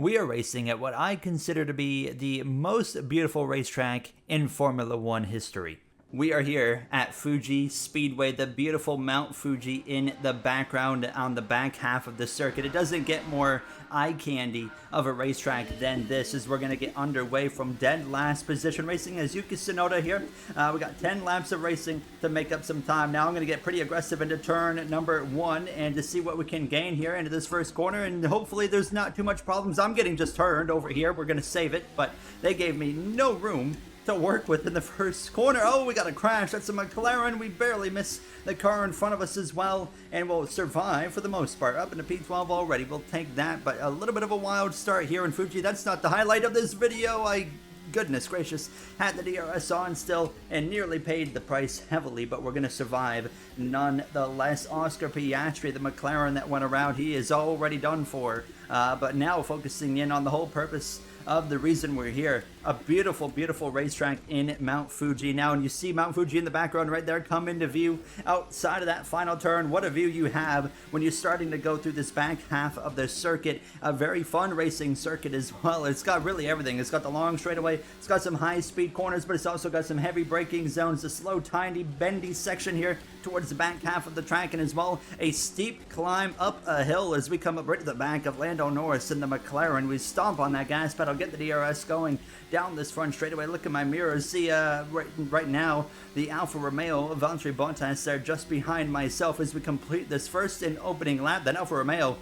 We are racing at what I consider to be the most beautiful racetrack in Formula One history. We are here at Fuji Speedway, the beautiful Mount Fuji in the background on the back half of the circuit. It doesn't get more eye candy of a racetrack than this as we're going to get underway from dead last position racing as Yuki Tsunoda here. We got 10 laps of racing to make up some time. Now I'm going to get pretty aggressive into turn number 1 and to see what we can gain here into this first corner, and hopefully there's not too much problems. I'm getting just turned over here. We're going to save it, but they gave me no room to work with in the first corner. Oh, we got a crash. That's a McLaren. We barely miss the car in front of us as well, and we'll survive for the most part. Up into P12 already. We'll take that, but a little bit of a wild start here in Fuji. That's not the highlight of this video. Goodness gracious, had the DRS on still and nearly paid the price heavily, but we're going to survive nonetheless. Oscar Piastri, the McLaren that went around, he is already done for, but now focusing in on the whole purpose of the reason we're here. A beautiful, beautiful racetrack in Mount Fuji now, and you see Mount Fuji in the background right there come into view outside of that final turn. What a view you have when you're starting to go through this back half of the circuit. A very fun racing circuit as well. It's got really everything. It's got the long straightaway, it's got some high-speed corners, but it's also got some heavy braking zones, a slow, tiny, bendy section here towards the back half of the track, and as well a steep climb up a hill as we come up right to the back of Lando Norris in the McLaren. We stomp on that gas pedal, get the DRS going down this front straightaway. Look at my mirrors. See, right now, the Alfa Romeo, Valtteri Bottas there just behind myself as we complete this first and opening lap. That Alfa Romeo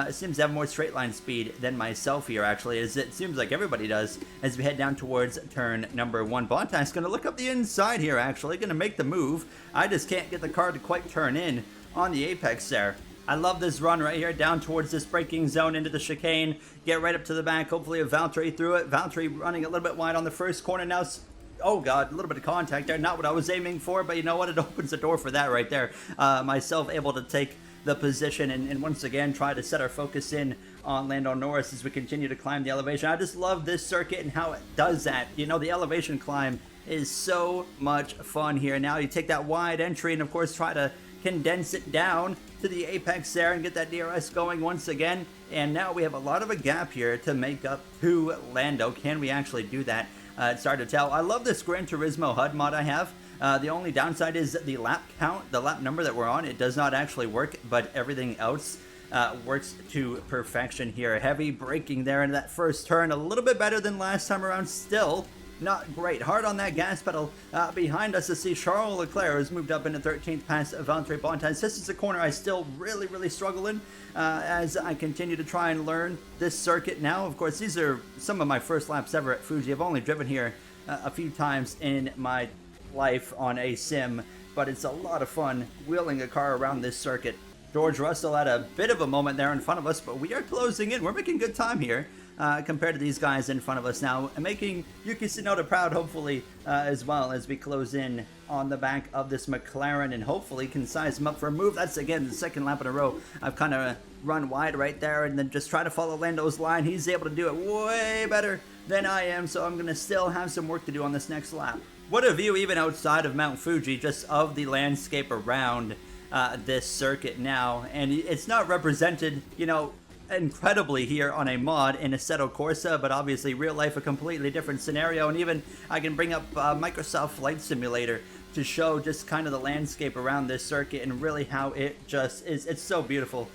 seems to have more straight line speed than myself here, actually, as it seems like everybody does as we head down towards turn number 1. Bottas going to look up the inside here, actually, going to make the move. I just can't get the car to quite turn in on the apex there. I love this run right here down towards this braking zone into the chicane. Get right up to the back. Hopefully a Valtteri through it. Valtteri running a little bit wide on the first corner now. Oh God, a little bit of contact there. Not what I was aiming for, but you know what? It opens the door for that right there. Myself able to take the position and once again try to set our focus in on Lando Norris as we continue to climb the elevation. I just love this circuit and how it does that. You know, the elevation climb is so much fun here. Now you take that wide entry and of course try to condense it down to the apex there and get that DRS going once again. And now we have a lot of a gap here to make up to Lando. Can we actually do that? It's hard to tell. I love this Gran Turismo HUD mod I have. The only downside is the lap count, the lap number that we're on. It does not actually work, but everything else works to perfection here. Heavy braking there into that first turn. A little bit better than last time around. Still not great. Hard on that gas pedal. Behind us to see Charles Leclerc has moved up into 13th past Valtteri Bottas. This is a corner I still really struggle in as I continue to try and learn this circuit now. Of course, these are some of my first laps ever at Fuji. I've only driven here a few times in my life on a sim, but it's a lot of fun wheeling a car around this circuit. George Russell had a bit of a moment there in front of us, but we are closing in. We're making good time here. Compared to these guys in front of us now, and making Yuki Tsunoda proud, hopefully, as well as we close in on the back of this McLaren and hopefully can size him up for a move. That's, again, the second lap in a row. I've kind of run wide right there and then just try to follow Lando's line. He's able to do it way better than I am, so I'm going to still have some work to do on this next lap. What a view even outside of Mount Fuji, just of the landscape around this circuit now. And it's not represented, you know, incredibly here on a mod in Assetto Corsa, but obviously real life a completely different scenario. And even I can bring up Microsoft Flight Simulator to show just kind of the landscape around this circuit and really how it just is. It's so beautiful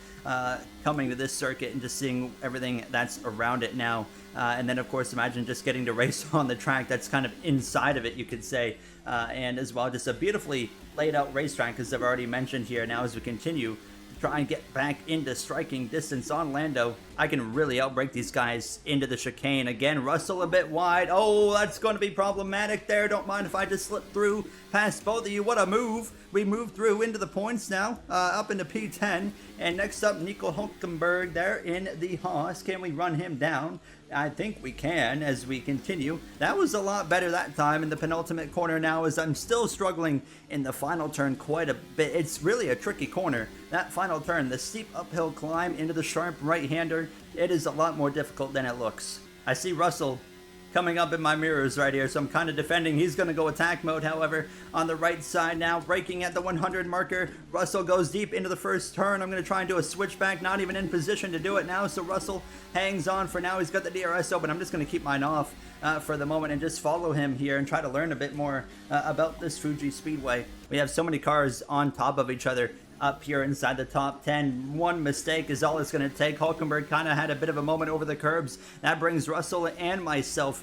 coming to this circuit and just seeing everything that's around it now. And then of course imagine just getting to race on the track that's kind of inside of it, you could say. And as well, just a beautifully laid out racetrack, as I've already mentioned here. Now as we continue try and get back into striking distance on Lando, I can really outbrake these guys into the chicane. Again, Russell a bit wide. Oh, that's going to be problematic there. Don't mind if I just slip through past both of you. What a move. We move through into the points now, up into P10. And next up, Nico Hulkenberg there in the Haas. Can we run him down? I think we can as we continue. That was a lot better that time in the penultimate corner now, as I'm still struggling in the final turn quite a bit. It's really a tricky corner. That final turn, the steep uphill climb into the sharp right-hander, it is a lot more difficult than it looks. I see Russell coming up in my mirrors right here, so I'm kind of defending. He's going to go attack mode, however, on the right side now, braking at the 100 marker. Russell goes deep into the first turn. I'm going to try and do a switchback, not even in position to do it now, so Russell hangs on for now. He's got the DRS open. I'm just going to keep mine off for the moment and just follow him here and try to learn a bit more about this Fuji Speedway. We have so many cars on top of each other up here inside the top 10. One mistake is all it's going to take. Hulkenberg kind of had a bit of a moment over the curbs. That brings Russell and myself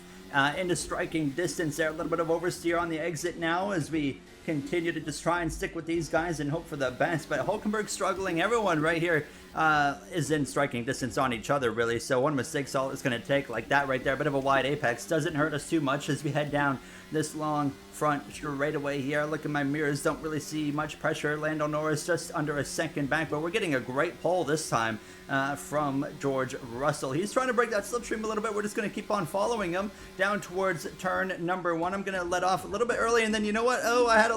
into striking distance there. A little bit of oversteer on the exit now as we continue to just try and stick with these guys and hope for the best. But Hulkenberg struggling. Everyone right here is in striking distance on each other, really. So one mistake's all it's going to take, like that right there. A bit of a wide apex. Doesn't hurt us too much as we head down this long front straightaway here. Look at my mirrors. Don't really see much pressure. Lando Norris just under a second back, but we're getting a great pole this time from George Russell. He's trying to break that slipstream a little bit. We're just going to keep on following him down towards turn number 1. I'm going to let off a little bit early, and then you know what? Oh, I had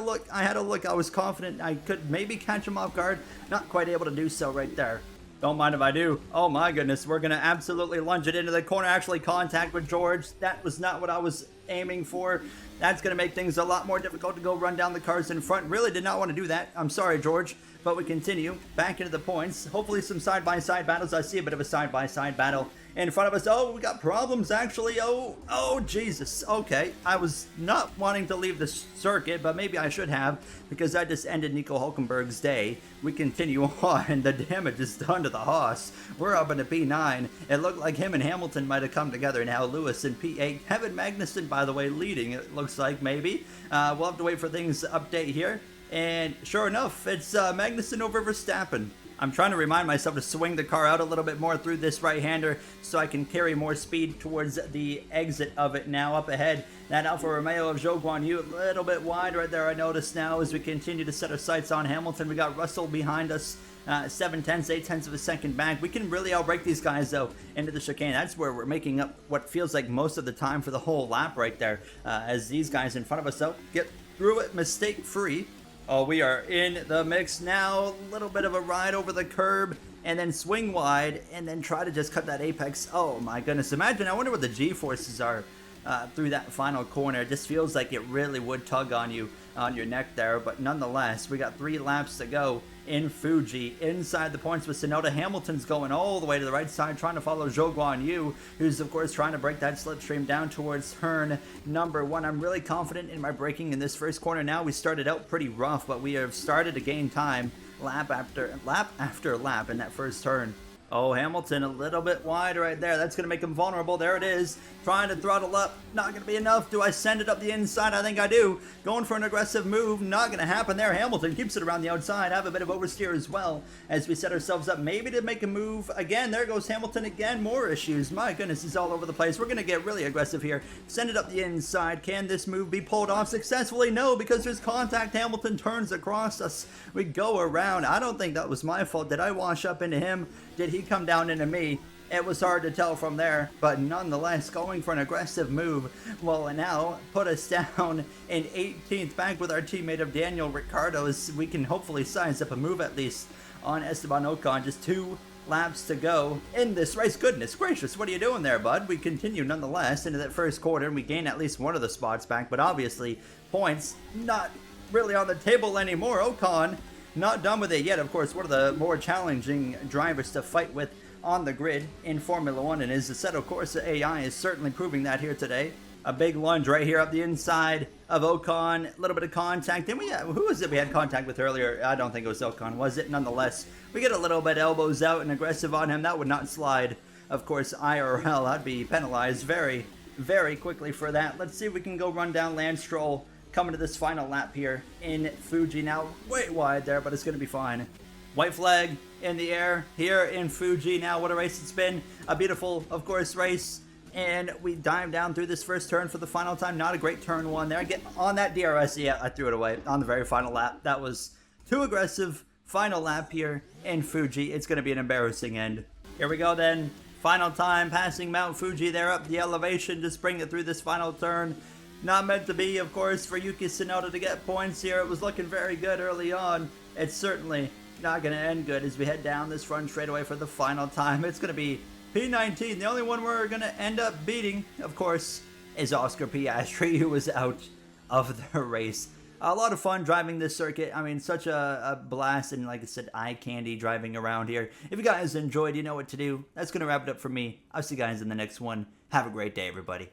a look. I was confident I could maybe catch him off guard. Not quite able to do so right there. Don't mind if I do. Oh my goodness, we're going to absolutely lunge it into the corner. Actually contact with George. That was not what I was aiming for. That's going to make things a lot more difficult to go run down the cars in front. Really did not want to do that. I'm sorry, George. But we continue back into the points. Hopefully some side-by-side battles. I see a bit of a side-by-side battle in front of us. Oh, we got problems, actually. Oh, Jesus. Okay. I was not wanting to leave the circuit, but maybe I should have, because I just ended Nico Hulkenberg's day. We continue on. The damage is done to the Haas. We're up into P9. It looked like him and Hamilton might have come together now. Lewis in P8. Kevin Magnussen, by the way, leading, it looks like, maybe. We'll have to wait for things to update here. And sure enough, it's Magnussen over Verstappen. I'm trying to remind myself to swing the car out a little bit more through this right-hander so I can carry more speed towards the exit of it now. Up ahead, that Alfa Romeo of Zhou Guanyu, a little bit wide right there, I notice now, as we continue to set our sights on Hamilton. We got Russell behind us, 7/10, 8/10 of a second back. We can really outbrake these guys, though, into the chicane. That's where we're making up what feels like most of the time for the whole lap right there, as these guys in front of us, though, get through it mistake-free. Oh, we are in the mix now. A little bit of a ride over the curb and then swing wide and then try to just cut that apex. Oh my goodness. Imagine, I wonder what the G-forces are through that final corner. It just feels like it really would tug on you, on your neck there. But nonetheless, we got 3 laps to go in Fuji. Inside the points with Tsunoda. Hamilton's going all the way to the right side, trying to follow Zhou Guanyu, who's of course trying to break that slipstream down towards turn number 1. I'm really confident in my braking in this first corner now. We started out pretty rough, but we have started to gain time lap after lap in that first turn. Oh, Hamilton a little bit wide right there. That's going to make him vulnerable. There it is. Trying to throttle up. Not going to be enough. Do I send it up the inside? I think I do. Going for an aggressive move. Not going to happen there. Hamilton keeps it around the outside. Have a bit of oversteer as well as we set ourselves up maybe to make a move. Again, there goes Hamilton again. More issues. My goodness, he's all over the place. We're going to get really aggressive here. Send it up the inside. Can this move be pulled off successfully? No, because there's contact. Hamilton turns across us. We go around. I don't think that was my fault. Did I wash up into him? Did he come down into me? It was hard to tell from there, but nonetheless, going for an aggressive move will now put us down in 18th, back with our teammate of Daniel Ricciardo, as we can hopefully size up a move at least on Esteban Ocon. Just 2 laps to go in this race. Goodness gracious, what are you doing there, bud? We continue nonetheless into that first quarter, and we gain at least one of the spots back, but obviously points not really on the table anymore. Ocon not done with it yet. Of course, one of the more challenging drivers to fight with on the grid in Formula 1, and his Assetto Corsa AI is certainly proving that here today. A big lunge right here up the inside of Ocon. A little bit of contact. And who was it we had contact with earlier? I don't think it was Ocon, was it? Nonetheless, we get a little bit elbows out and aggressive on him. That would not slide. Of course, IRL, I'd be penalized very, very quickly for that. Let's see if we can go run down Lance Stroll coming to this final lap here in Fuji. Now, way wide there, but it's going to be fine. White flag in the air here in Fuji. Now, what a race it's been. A beautiful, of course, race. And we dive down through this first turn for the final time. Not a great turn 1 there. Get on that DRS. Yeah, I threw it away on the very final lap. That was too aggressive. Final lap here in Fuji. It's going to be an embarrassing end. Here we go then. Final time passing Mount Fuji there up the elevation. Just bring it through this final turn. Not meant to be, of course, for Yuki Tsunoda to get points here. It was looking very good early on. It's certainly not going to end good as we head down this front straightaway for the final time. It's going to be P19, the only one we're going to end up beating, of course, is Oscar Piastri, who was out of the race. A lot of fun driving this circuit. I mean, such a blast, and like I said, eye candy driving around here. If you guys enjoyed, you know what to do. That's going to wrap it up for me. I'll see you guys in the next one. Have a great day, everybody.